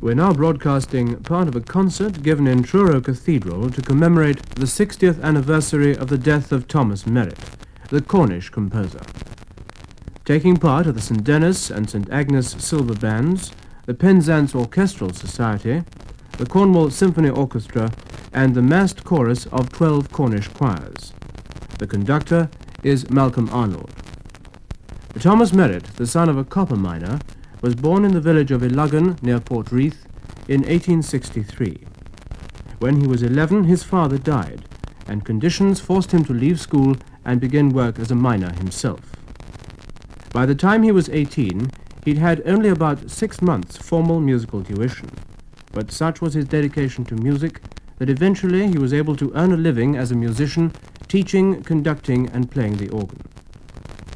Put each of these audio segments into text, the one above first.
We're now broadcasting part of a concert given in Truro Cathedral to commemorate the 60th anniversary of the death of Thomas Merritt, the Cornish composer. Taking part are the St. Denis and St. Agnes Silver Bands, the Penzance Orchestral Society, the Cornwall Symphony Orchestra, and the massed chorus of 12 Cornish choirs. The conductor is Malcolm Arnold. Thomas Merritt, the son of a copper miner, was born in the village of Illuggan near Port Reith in 1863. When he was 11, his father died, and conditions forced him to leave school and begin work as a miner himself. By the time he was 18, he'd had only about 6 months' formal musical tuition, but such was his dedication to music that eventually he was able to earn a living as a musician, teaching, conducting, and playing the organ.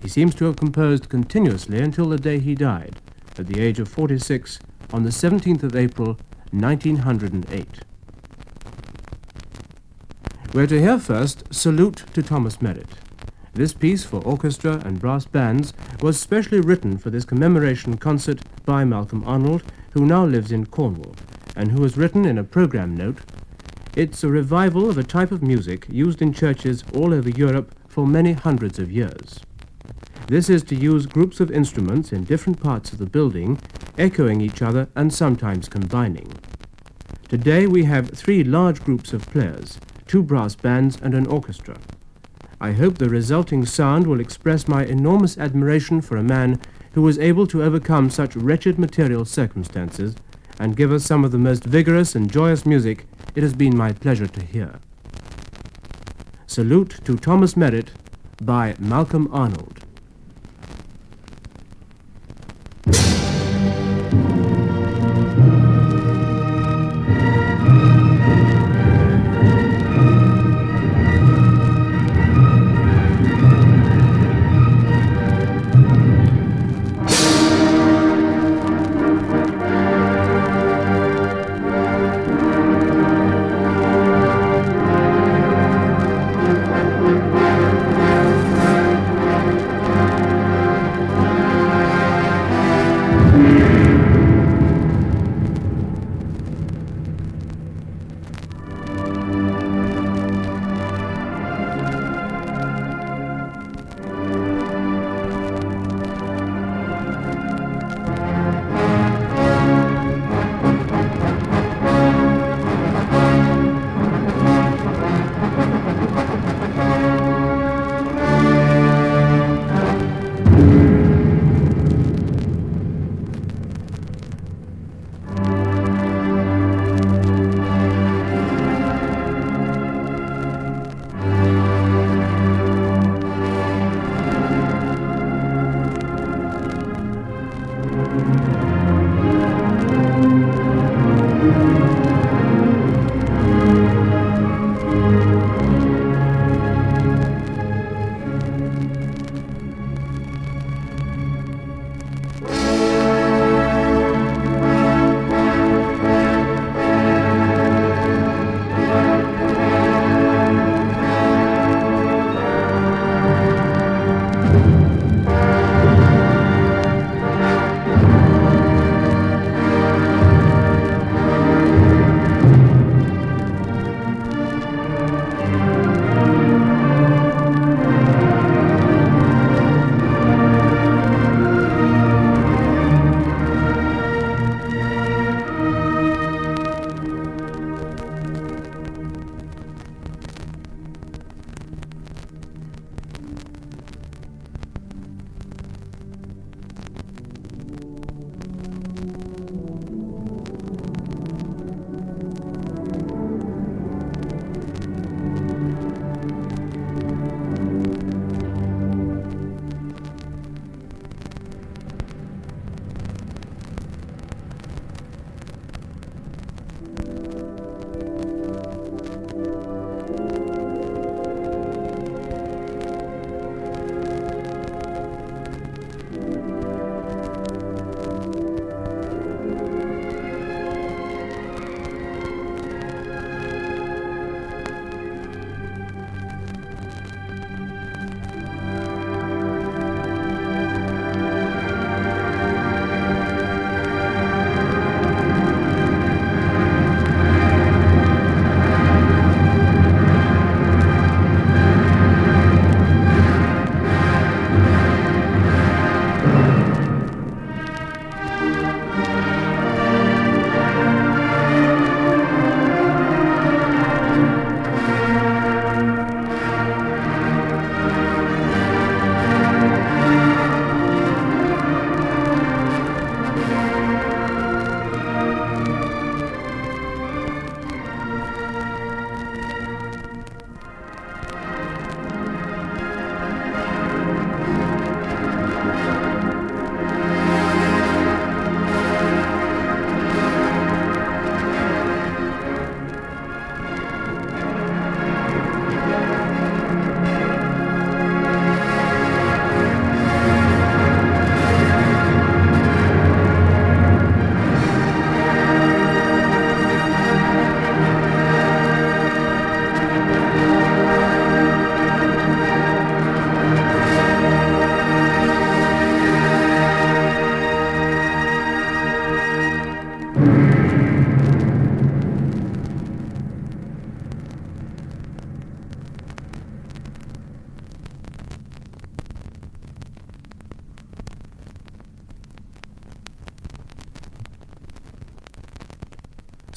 He seems to have composed continuously until the day he died, at the age of 46, on the 17th of April, 1908. We're to hear first Salute to Thomas Merritt. This piece for orchestra and brass bands was specially written for this commemoration concert by Malcolm Arnold, who now lives in Cornwall, and who has written in a program note, "It's a revival of a type of music used in churches all over Europe for many hundreds of years. This is to use groups of instruments in different parts of the building, echoing each other and sometimes combining. Today we have 3 large groups of players, 2 brass bands and an orchestra. I hope the resulting sound will express my enormous admiration for a man who was able to overcome such wretched material circumstances and give us some of the most vigorous and joyous music it has been my pleasure to hear." Salute to Thomas Merritt by Malcolm Arnold.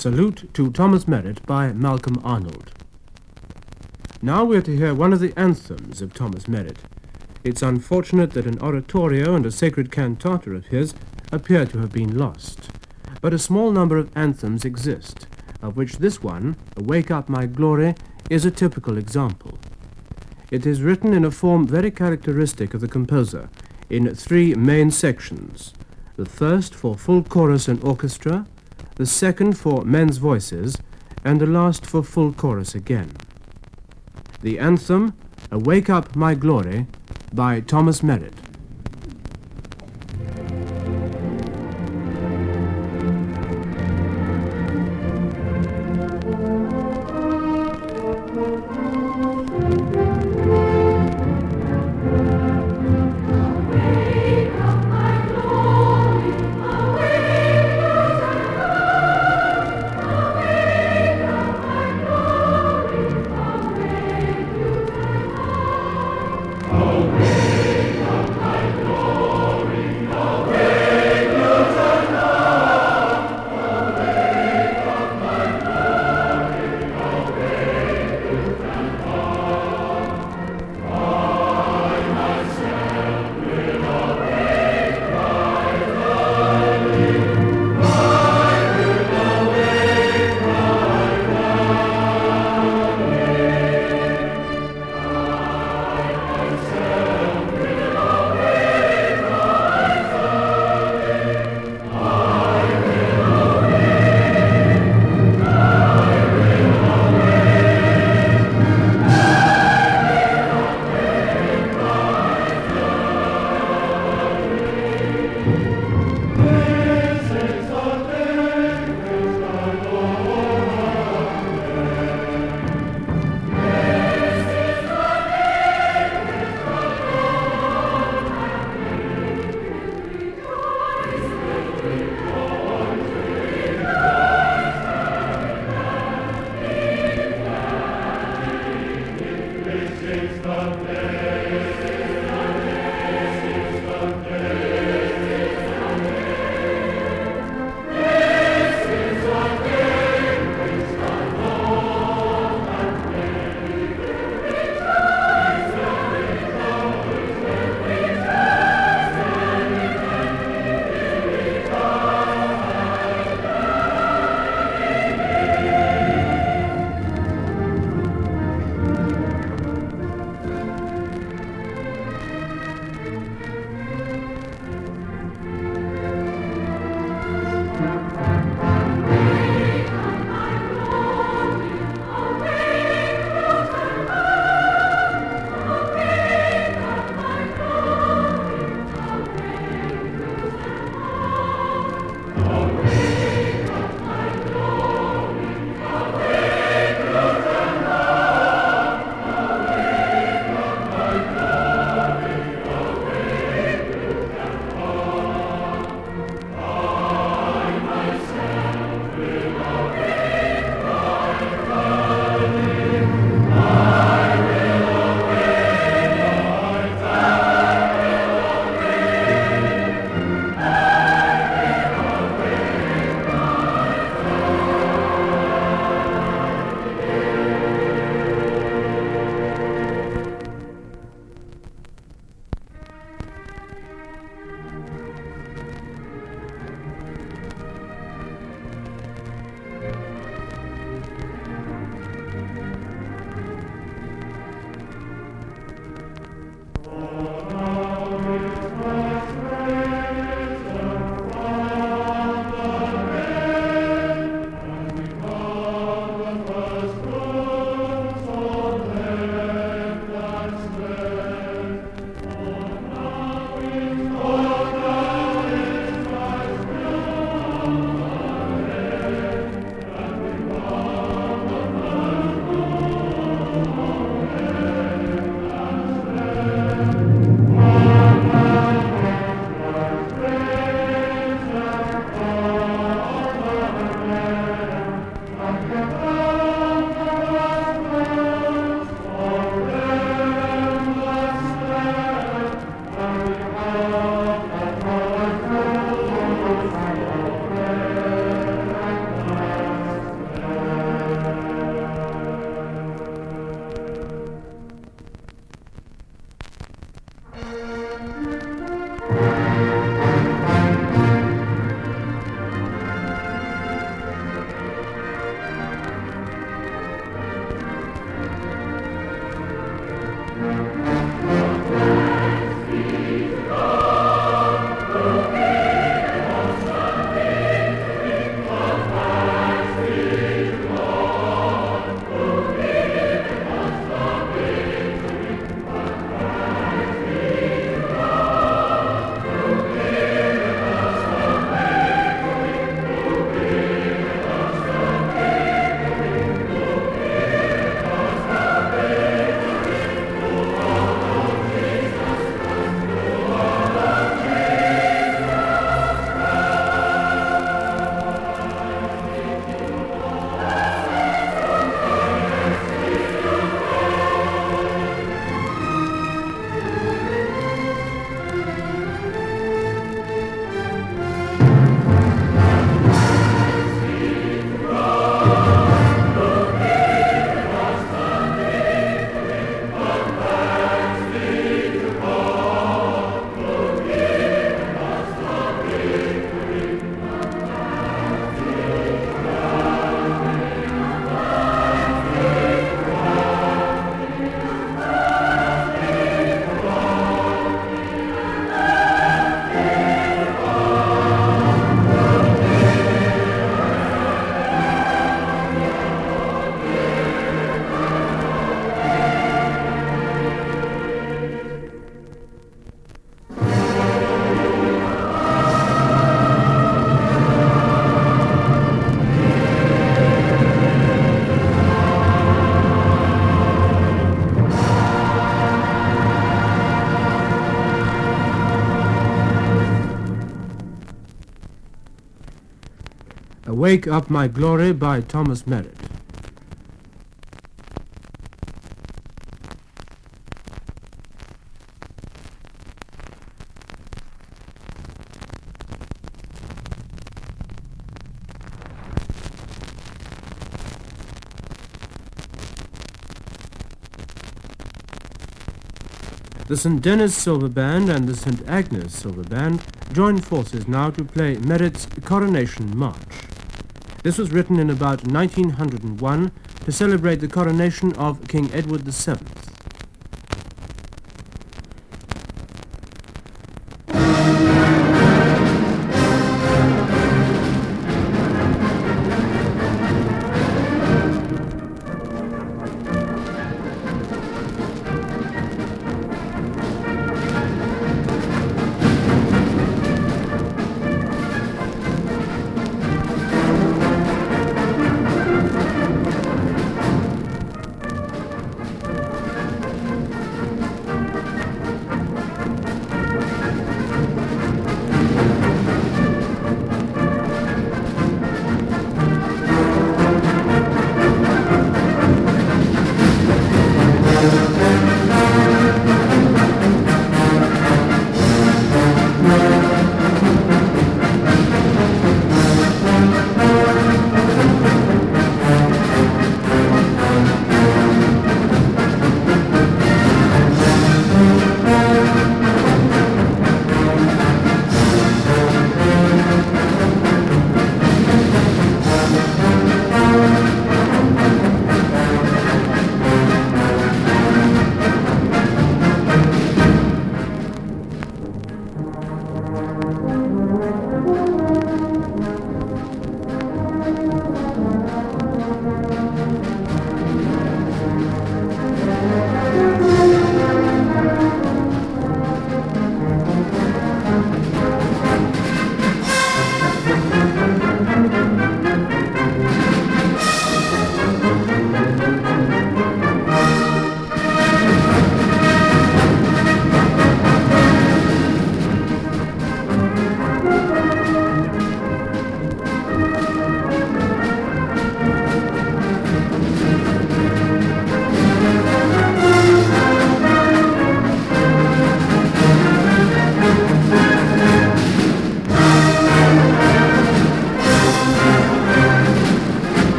Salute to Thomas Merritt by Malcolm Arnold. Now we're to hear one of the anthems of Thomas Merritt. It's unfortunate that an oratorio and a sacred cantata of his appear to have been lost, but a small number of anthems exist, of which this one, Wake Up My Glory, is a typical example. It is written in a form very characteristic of the composer, in 3 main sections, the first for full chorus and orchestra, the second for men's voices, and the last for full chorus again. The anthem, Wake Up My Glory, by Thomas Merritt. Awake up, Awake Up My Glory by Thomas Merritt. The St. Denis Silver Band and the St. Agnes Silver Band join forces now to play Merritt's Coronation March. This was written in about 1901 to celebrate the coronation of King Edward VII.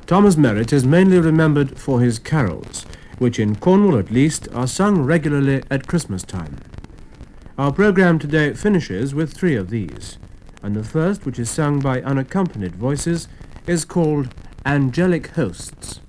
Thomas Merritt is mainly remembered for his carols, which in Cornwall at least are sung regularly at Christmas time. Our programme today finishes with 3 of these, and the first, which is sung by unaccompanied voices, is called Angelic Hosts.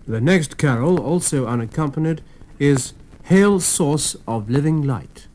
The next carol, also unaccompanied, is Hail, Source of Living Light.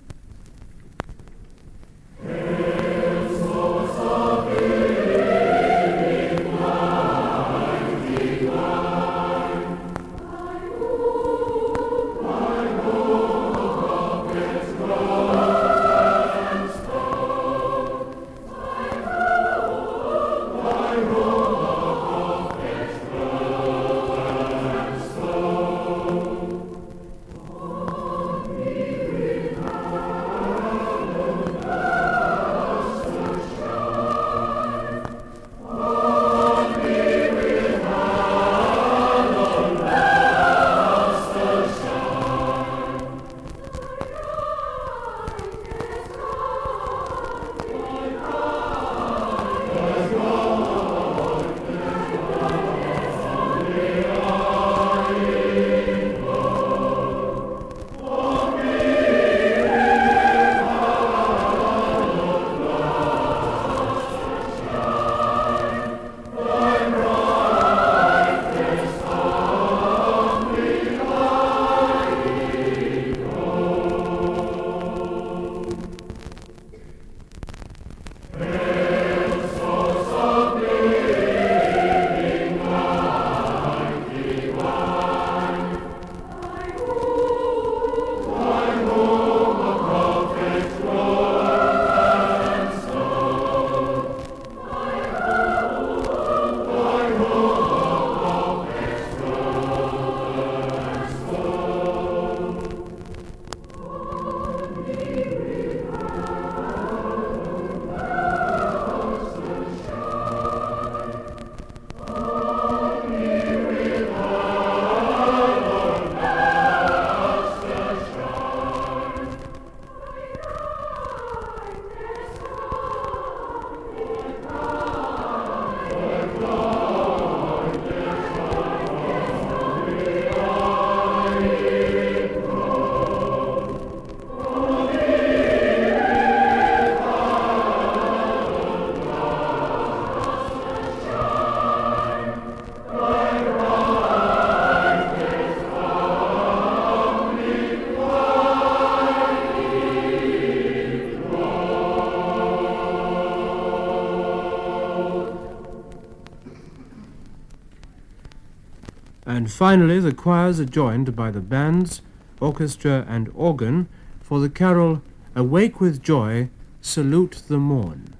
And finally, the choirs are joined by the bands, orchestra and organ for the carol Awake with Joy, Salute the Morn.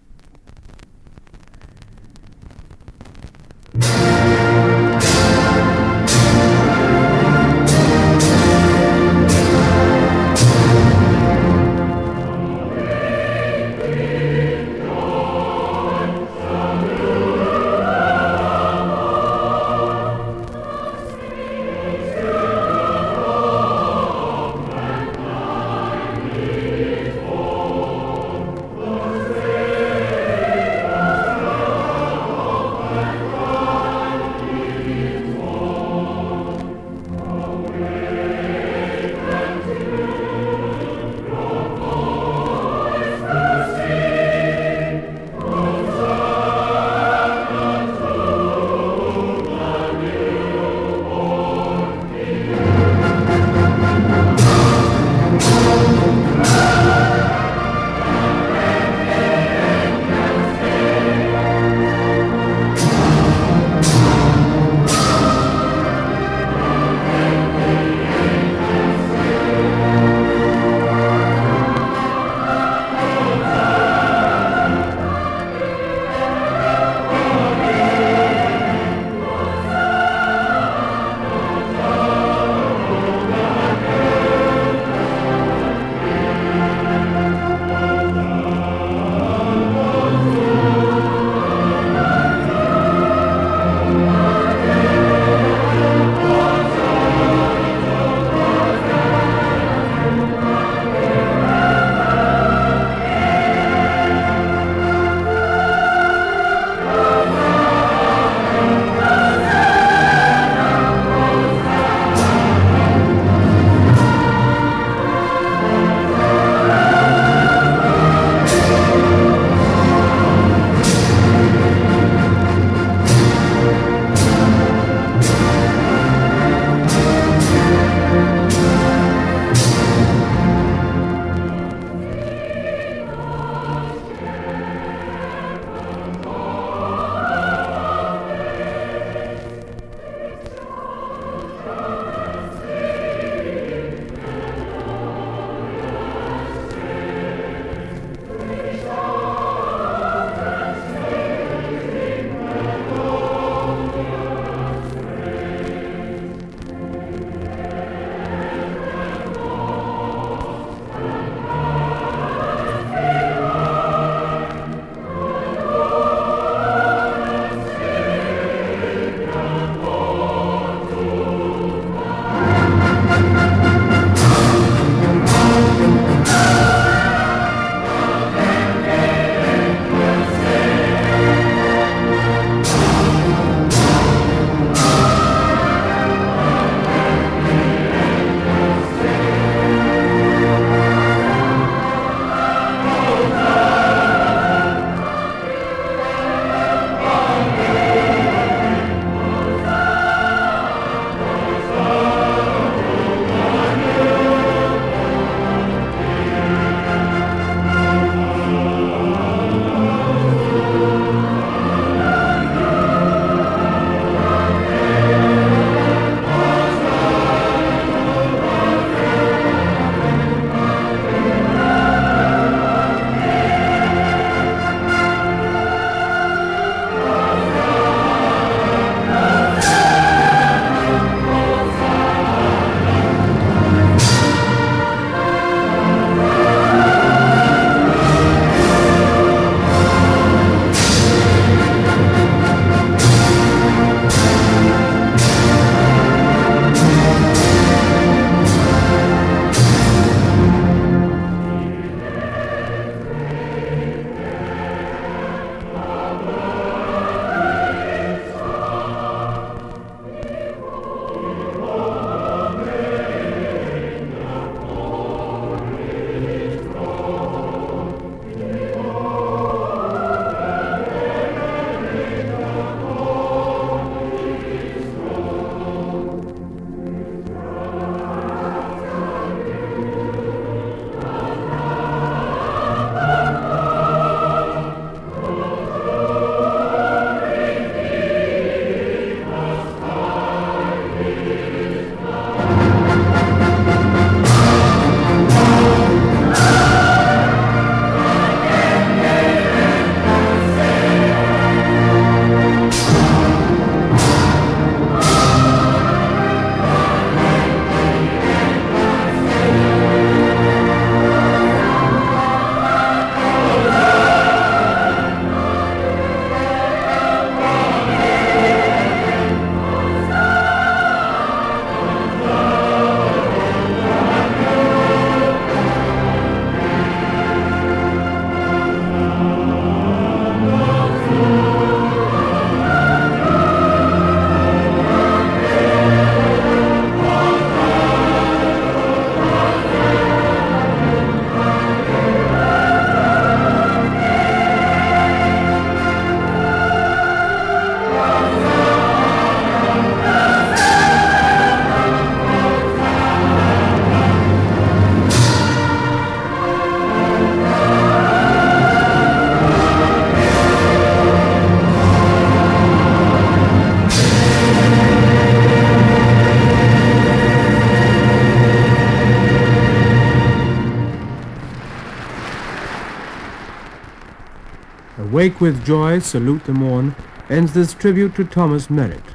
Wake with joy, salute the morn, ends this tribute to Thomas Merritt,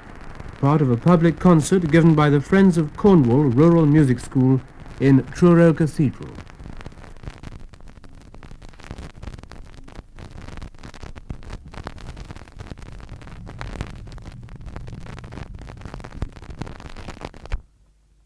part of a public concert given by the Friends of Cornwall Rural Music School in Truro Cathedral.